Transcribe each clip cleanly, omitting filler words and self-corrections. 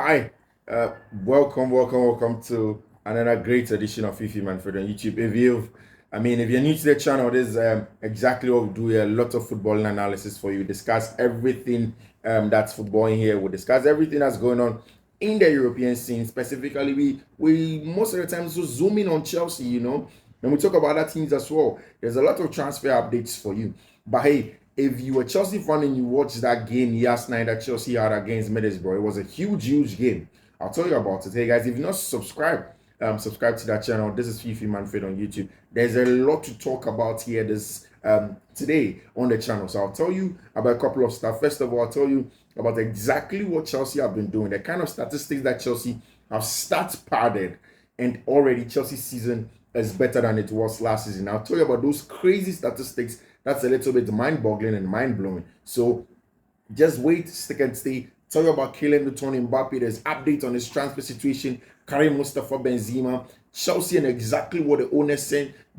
Hi, welcome to another great edition of Fiifi-Manfred on YouTube. If you're new to the channel, this is exactly what we do here. A lot of football analysis for you. Discuss everything that's footballing here. We discuss everything that's going on in the European scene. Specifically, we most of the time so zoom in on Chelsea, and we talk about other teams as well. There's a lot of transfer updates for you. But hey, if you were Chelsea fan and you watched that game last night that Chelsea had against Middlesbrough, it was a huge game. I'll tell you about it. Hey guys, if you're not subscribed, subscribe to that channel. This is Fiifi-Manfred on YouTube. There's a lot to talk about here this today on the channel. So I'll tell you about a couple of stuff. First of all, I'll tell you about exactly what Chelsea have been doing, the kind of statistics that Chelsea have stat padded, and already Chelsea's season is better than it was last season. I'll tell you about those crazy statistics. That's a little bit mind-boggling and mind-blowing. So just wait, stick and stay. Tell you about Kylian Mbappe. There's update on his transfer situation. Karim Benzema, Chelsea, and exactly what the owner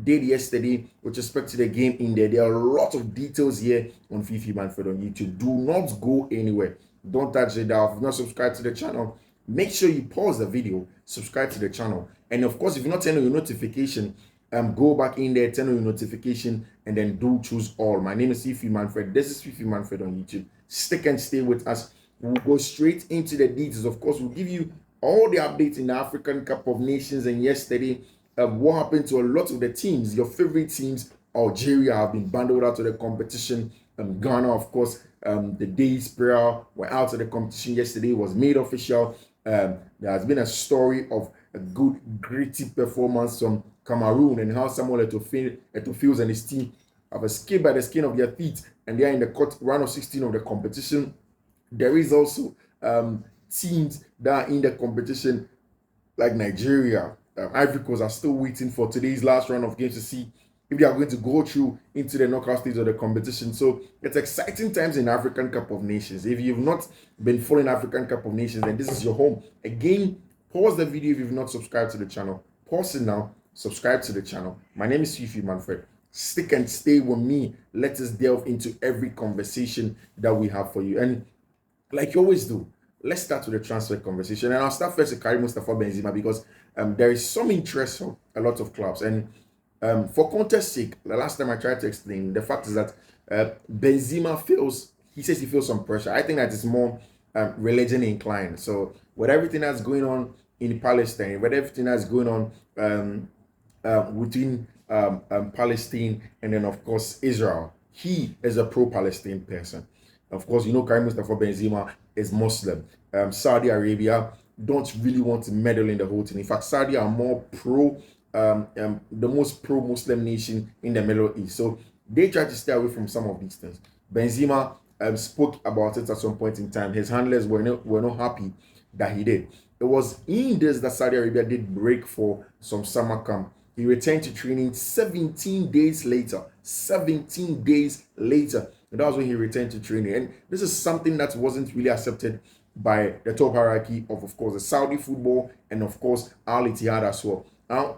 did yesterday with respect to the game in there. There are a lot of details here on Fiifi-Manfred on YouTube. Do not go anywhere. Don't touch it down. If you're not subscribed to the channel, make sure you pause the video, subscribe to the channel. And of course, if you're not turning your notification, go back in there, turn on your notification, and then do choose all. My name is Fiifi-Manfred. This is Fiifi-Manfred on YouTube. Stick and stay with us. We'll go straight into the details. Of course, we'll give you all the updates in the African Cup of Nations. And yesterday, what happened to a lot of the teams, your favorite teams. Algeria have been bundled out of the competition. Ghana, of course, the days prior were out of the competition yesterday. It was made official. There has been a story of a good, gritty performance from Cameroon and how Samuel Eto'o and his team have escaped by the skin of their teeth, and they are in the round of 16 of the competition. There is also teams that are in the competition like Nigeria. Ivory Coast are still waiting for today's last round of games to see if they are going to go through into the knockout stage of the competition. So it's exciting times in African Cup of Nations. If you've not been following African Cup of Nations, then this is your home. Again, pause the video if you've not subscribed to the channel. Pause it now, subscribe to the channel. My name is Fiifi-Manfred. Stick and stay with me. Let us delve into every conversation that we have for you. And like you always do, let's start with the transfer conversation. And I'll start first with Karim Benzema because there is some interest from a lot of clubs. And for context sake, the last time I tried to explain, the fact is that Benzema says he feels some pressure. I think that is more religion inclined. So with everything that's going on in Palestine, with everything that's going on within Palestine and then of course Israel, he is a pro-Palestine person. Of course, Karim Benzema is Muslim. Saudi Arabia don't really want to meddle in the whole thing. In fact, Saudi are more the most pro-Muslim nation in the Middle East. So they try to stay away from some of these things. Benzema spoke about it at some point in time. His handlers were not happy that he did. It was in this that Saudi Arabia did break for some summer camp. He returned to training 17 days later. 17 days later. And that was when he returned to training. And this is something that wasn't really accepted by the top hierarchy of course, the Saudi football and, of course, Al Ittihad as well. Now,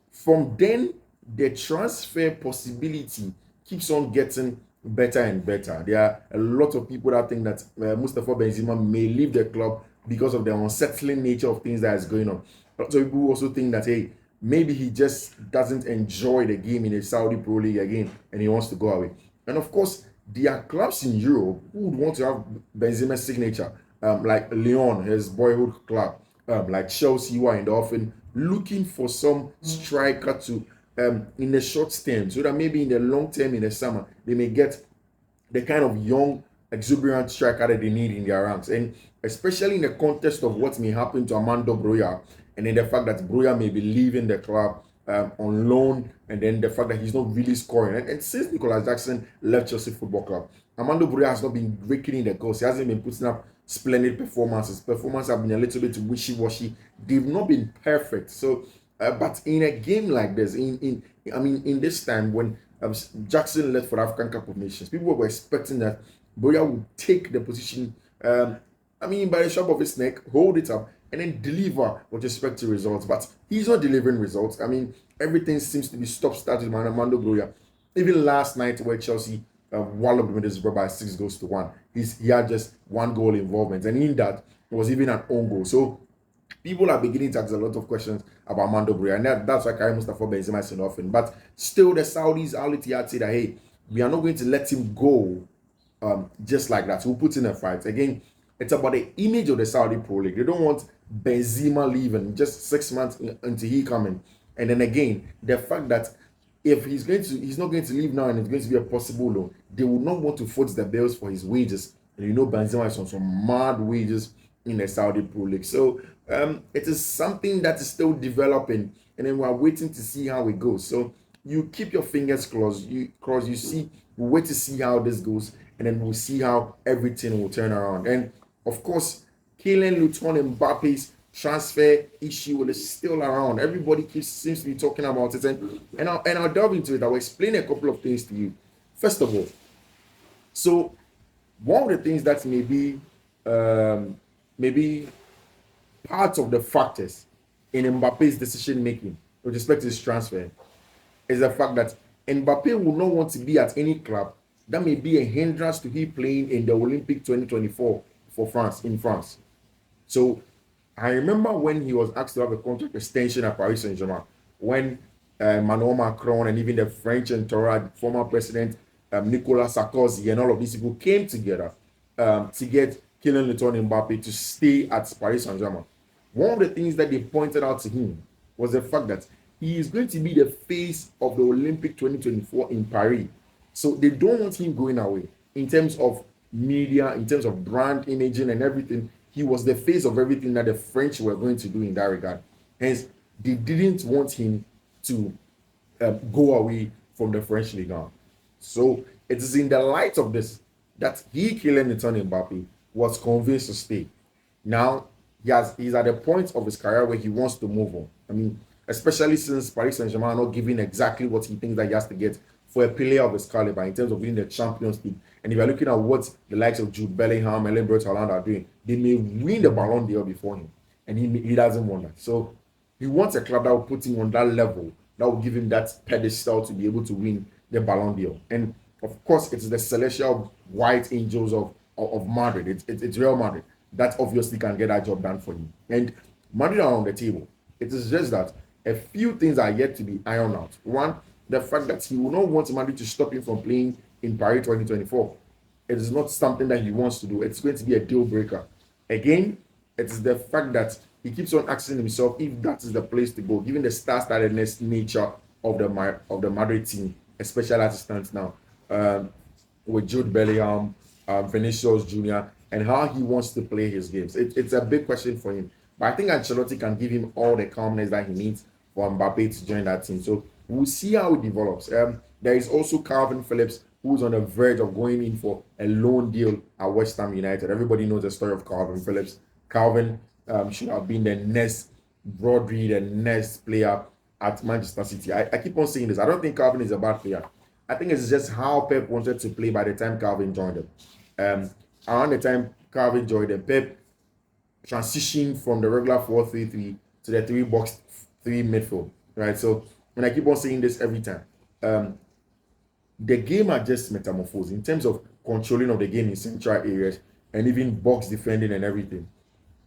from then, the transfer possibility keeps on getting better and better. There are a lot of people that think that Mustafa Benzema may leave the club because of the unsettling nature of things that is going on. So people also think that, hey, maybe he just doesn't enjoy the game in the Saudi Pro League again and he wants to go away. And of course, there are clubs in Europe who would want to have Benzema's signature, like Lyon, his boyhood club, like Chelsea, who are in the offing, looking for some striker to, in the short term, so that maybe in the long term, in the summer, they may get the kind of young, exuberant striker that they need in their ranks. And especially in the context of what may happen to Armando Broja, and then the fact that Broja may be leaving the club on loan, and then the fact that he's not really scoring. And since Nicolas Jackson left Chelsea Football Club, Armando Broja has not been raking in the goals. He hasn't been putting up splendid performances. Performances have been a little bit wishy-washy. They've not been perfect. So, but in a game like this, in this time when Jackson left for the African Cup of Nations, people were expecting that Broja would take the position, by the sharp of his neck, hold it up, and then deliver with respect to results. But he's not delivering results. Everything seems to be stop-started by Armando Broja. Even last night where Chelsea walloped Middlesbrough by 6 goals to 1, he had just 1 goal involvement. And in that, was even an own goal. So people are beginning to ask a lot of questions about Mando Bria, and that's why Karim Benzema is off. But still, the Saudis, Al Ittihad say that, hey, we are not going to let him go just like that. We'll put in a fight. Again, it's about the image of the Saudi Pro League. They don't want Benzema leaving just 6 months until he coming. And then again, the fact that if he's not going to leave now and it's going to be a possible loan, they will not want to foot the bills for his wages. And you know Benzema is on some mad wages in the Saudi Pro League. So it is something that is still developing, and then we're waiting to see how it goes. So you keep your fingers crossed. You see, we wait to see how this goes, and then we'll see how everything will turn around. And of course, Kylian Mbappe's transfer issue is still around. Everybody seems to be talking about it, and I'll delve into it. I'll explain a couple of things to you. First of all, so one of the things that maybe part of the factors in Mbappe's decision making with respect to his transfer is the fact that Mbappe will not want to be at any club that may be a hindrance to him playing in the Olympic 2024 for France, in France. So I remember when he was asked to have a contract extension at Paris Saint-Germain, when Emmanuel Macron and even the French entourage, former president Nicolas Sarkozy, and all of these people came together to get Kylian Mbappe to stay at Paris Saint-Germain. One of the things that they pointed out to him was the fact that he is going to be the face of the Olympic 2024 in Paris. So they don't want him going away in terms of media, in terms of brand imaging and everything. He was the face of everything that the French were going to do in that regard. Hence, they didn't want him to go away from the French Ligue 1. So it is in the light of this that Kylian Mbappe, was convinced to stay. Now, he's at a point of his career where he wants to move on. I mean, especially since Paris Saint-Germain are not giving exactly what he thinks that he has to get for a player of his caliber in terms of winning the Champions League. And if you're looking at what the likes of Jude Bellingham and Erling Haaland are doing, they may win the Ballon d'Or before him. And he doesn't want that. So he wants a club that will put him on that level, that will give him that pedestal to be able to win the Ballon d'Or. And of course, it's the celestial white angels of Madrid. It's Real Madrid that obviously can get that job done for you. And Madrid are on the table. It is just that a few things are yet to be ironed out. One, the fact that he will not want Madrid to stop him from playing in Paris 2024. It is not something that he wants to do. It's going to be a deal breaker. Again, it is the fact that he keeps on asking himself if that is the place to go, given the star-studdedness nature of the Madrid team, especially as it stands now, with Jude Bellingham, Vinicius Jr., and how he wants to play his games. It's a big question for him. But I think Ancelotti can give him all the calmness that he needs for Mbappe to join that team. So we'll see how it develops. There is also Calvin Phillips, who's on the verge of going in for a loan deal at West Ham United. Everybody knows the story of Calvin Phillips. Calvin should have been the next Rodri, the next player at Manchester City. I keep on saying this. I don't think Calvin is a bad player. I think it's just how Pep wanted to play by the time Calvin joined him. Around the time Calvin joined him, Pep transitioned from the regular 4-3-3 to the 3-box 3 midfield, right? So, and I keep on saying this every time. The game had just metamorphosed in terms of controlling of the game in central areas and even box defending and everything.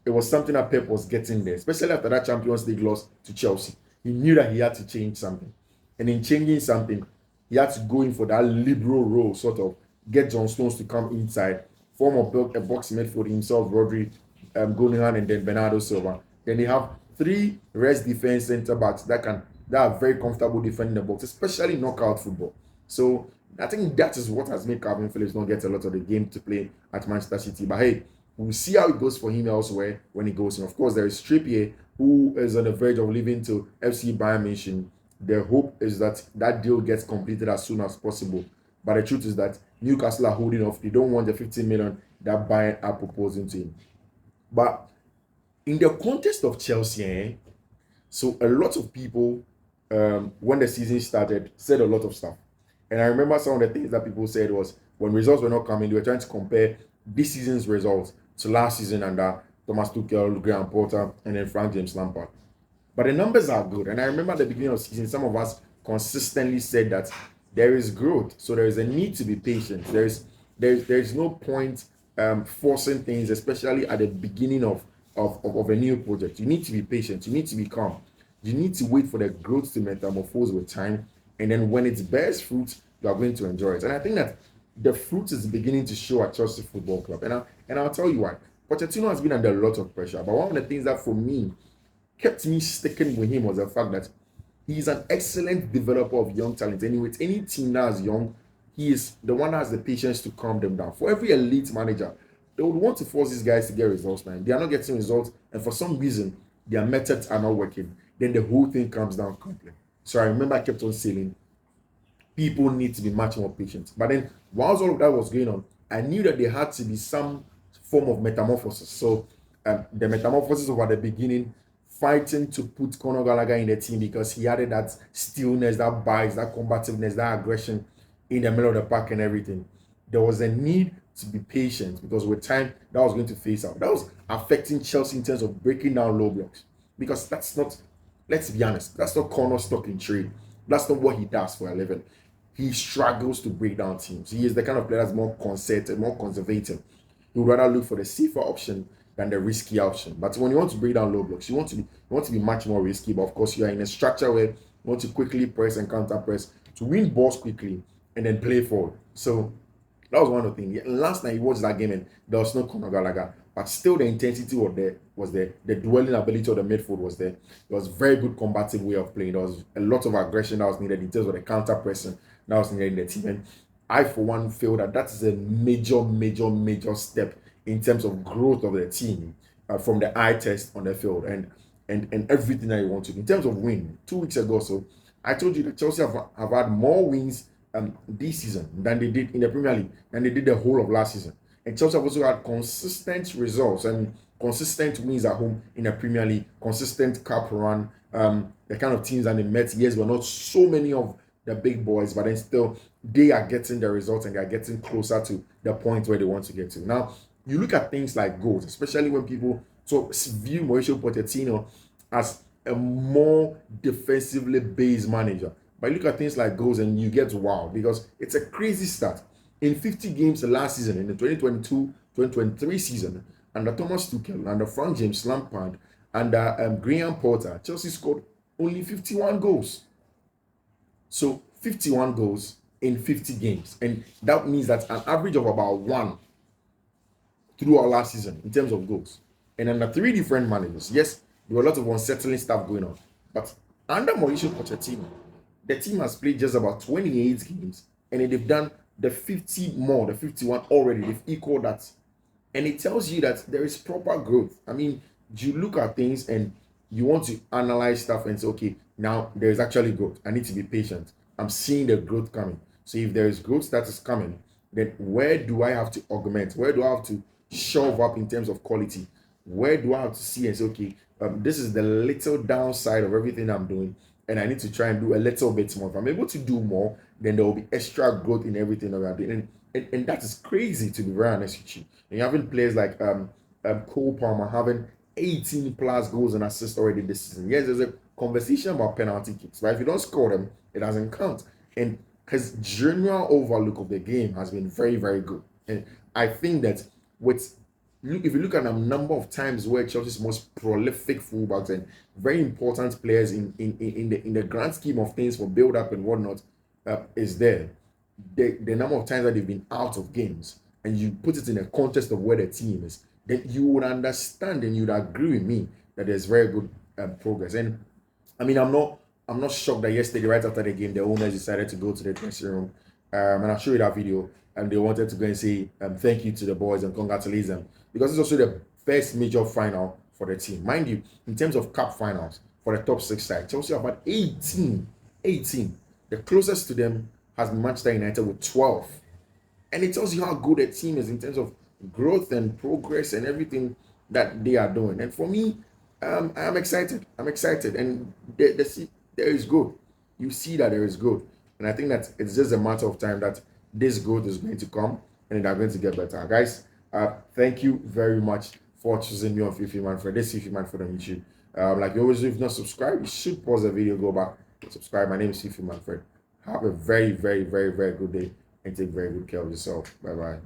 It was something that Pep was getting there, especially after that Champions League loss to Chelsea. He knew that he had to change something. And in changing something, he had to go in for that liberal role, sort of get John Stones to come inside, form a box midfield himself, Rodri, Gundogan, and then Bernardo Silva. Then they have 3 rest defense center backs that are very comfortable defending the box, especially knockout football. So I think that is what has made Calvin Phillips not get a lot of the game to play at Manchester City. But hey, we'll see how it goes for him elsewhere when he goes in. Of course, there is Trippier, who is on the verge of leaving to FC Bayern Munich. The hope is that that deal gets completed as soon as possible. But the truth is that Newcastle are holding off. They don't want the 15 million that Bayern are proposing to him. But in the context of Chelsea, so a lot of people, when the season started, said a lot of stuff. And I remember some of the things that people said was when results were not coming, they were trying to compare this season's results to last season under Thomas Tuchel, Graham Potter, and then Frank James Lampard. But the numbers are good. And I remember at the beginning of the season, some of us consistently said that there is growth. So there is a need to be patient. There's no point forcing things, especially at the beginning of a new project. You need to be patient. You need to be calm. You need to wait for the growth to metamorphose with time. And then when it bears fruit, you are going to enjoy it. And I think that the fruit is beginning to show at Chelsea Football Club. And I'll tell you why. Pochettino has been under a lot of pressure. But one of the things that for me kept me sticking with him was the fact that he's an excellent developer of young talent. And with any team that is young, he is the one that has the patience to calm them down. For every elite manager, they would want to force these guys to get results, man. They are not getting results, and for some reason, their methods are not working. Then the whole thing comes down completely. So I remember I kept on saying, people need to be much more patient. But then, whilst all of that was going on, I knew that there had to be some form of metamorphosis. So the metamorphosis was at the beginning, fighting to put Conor Gallagher in the team because he added that stillness, that bites, that combativeness, that aggression in the middle of the park and everything. There was a need to be patient because with time, that was going to phase out. That was affecting Chelsea in terms of breaking down low blocks. Because that's not, let's be honest, that's not Connor's stock in trade. That's not what he does for a living. He struggles to break down teams. He is the kind of player that's more concerted, more conservative. He would rather look for the safer option than the risky option. But when you want to break down low blocks, you want to be much more risky. But of course, you are in a structure where you want to quickly press and counter press to win balls quickly and then play forward. So that was one of the things. Last night he watched that game and there was no Conor Gallagher, but still the intensity was there. The dwelling ability of the midfield was there. There was very good combative way of playing. There was a lot of aggression that was needed in terms of the counter pressing that was needed in the team. And I, for one, feel that is a major step in terms of growth of the team from the eye test on the field and everything that you want to do. In terms of win, 2 weeks ago, so I told you that Chelsea have had more wins this season than they did in the Premier League, than they did the whole of last season. And Chelsea have also had consistent results and consistent wins at home in the Premier League, consistent cup run. The kind of teams that they met, yes, were not so many of the big boys, but then still they are getting the results and they are getting closer to the point where they want to get to. Now, you look at things like goals, especially when people view Mauricio Pochettino as a more defensively based manager. But you look at things like goals and you get wow, because it's a crazy stat. In 50 games last season, in the 2022-2023 season, under Thomas Tuchel, under Frank James Lampard, under Graham Potter, Chelsea scored only 51 goals. So 51 goals in 50 games. And that means that an average of about 1 throughout last season in terms of goals. And under 3 different managers, yes, there were a lot of unsettling stuff going on. But under Mauricio Pochettino, the team has played just about 28 games and they've done the 50 more, the 51 already. They've equaled that. And it tells you that there is proper growth. I mean, you look at things and you want to analyze stuff and say, okay, now there's actually growth. I need to be patient. I'm seeing the growth coming. So if there is growth that is coming, then where do I have to augment? Where do I have to shove up in terms of quality? Where do I have to see and say, okay, this is the little downside of everything I'm doing, and I need to try and do a little bit more. If I'm able to do more, then there will be extra growth in everything that I'm doing. And that is crazy, to be very honest with you. And you're having players like Cole Palmer having 18 plus goals and assists already this season. Yes, there's a conversation about penalty kicks, but if you don't score them, it doesn't count. And his general overlook of the game has been very, very good. And I think that if you look at a number of times where Chelsea's most prolific fullbacks and very important players in the grand scheme of things for build up and whatnot is there, the number of times that they've been out of games, and you put it in a context of where the team is, then you would understand and you'd agree with me that there's very good progress. And I mean, I'm not shocked that yesterday, right after the game, the owners decided to go to the dressing room, and I'll show you that video. And they wanted to go and say thank you to the boys and congratulate them, because it's also the first major final for the team. Mind you, in terms of cup finals for the top 6 side, Chelsea have had 18. The closest to them has been Manchester United with 12. And it tells you how good a team is in terms of growth and progress and everything that they are doing. And for me, I'm excited. And there is growth. You see that there is growth. And I think that it's just a matter of time that this growth is going to come and they're going to get better. Guys, thank you very much for choosing me on Fiifi-Manfred. This is Fiifi-Manfred on YouTube. Like you always do, if you're not subscribed, you should pause the video, go back, subscribe. My name is Fiifi-Manfred. Have a very, very, very, very good day and take very good care of yourself. Bye-bye.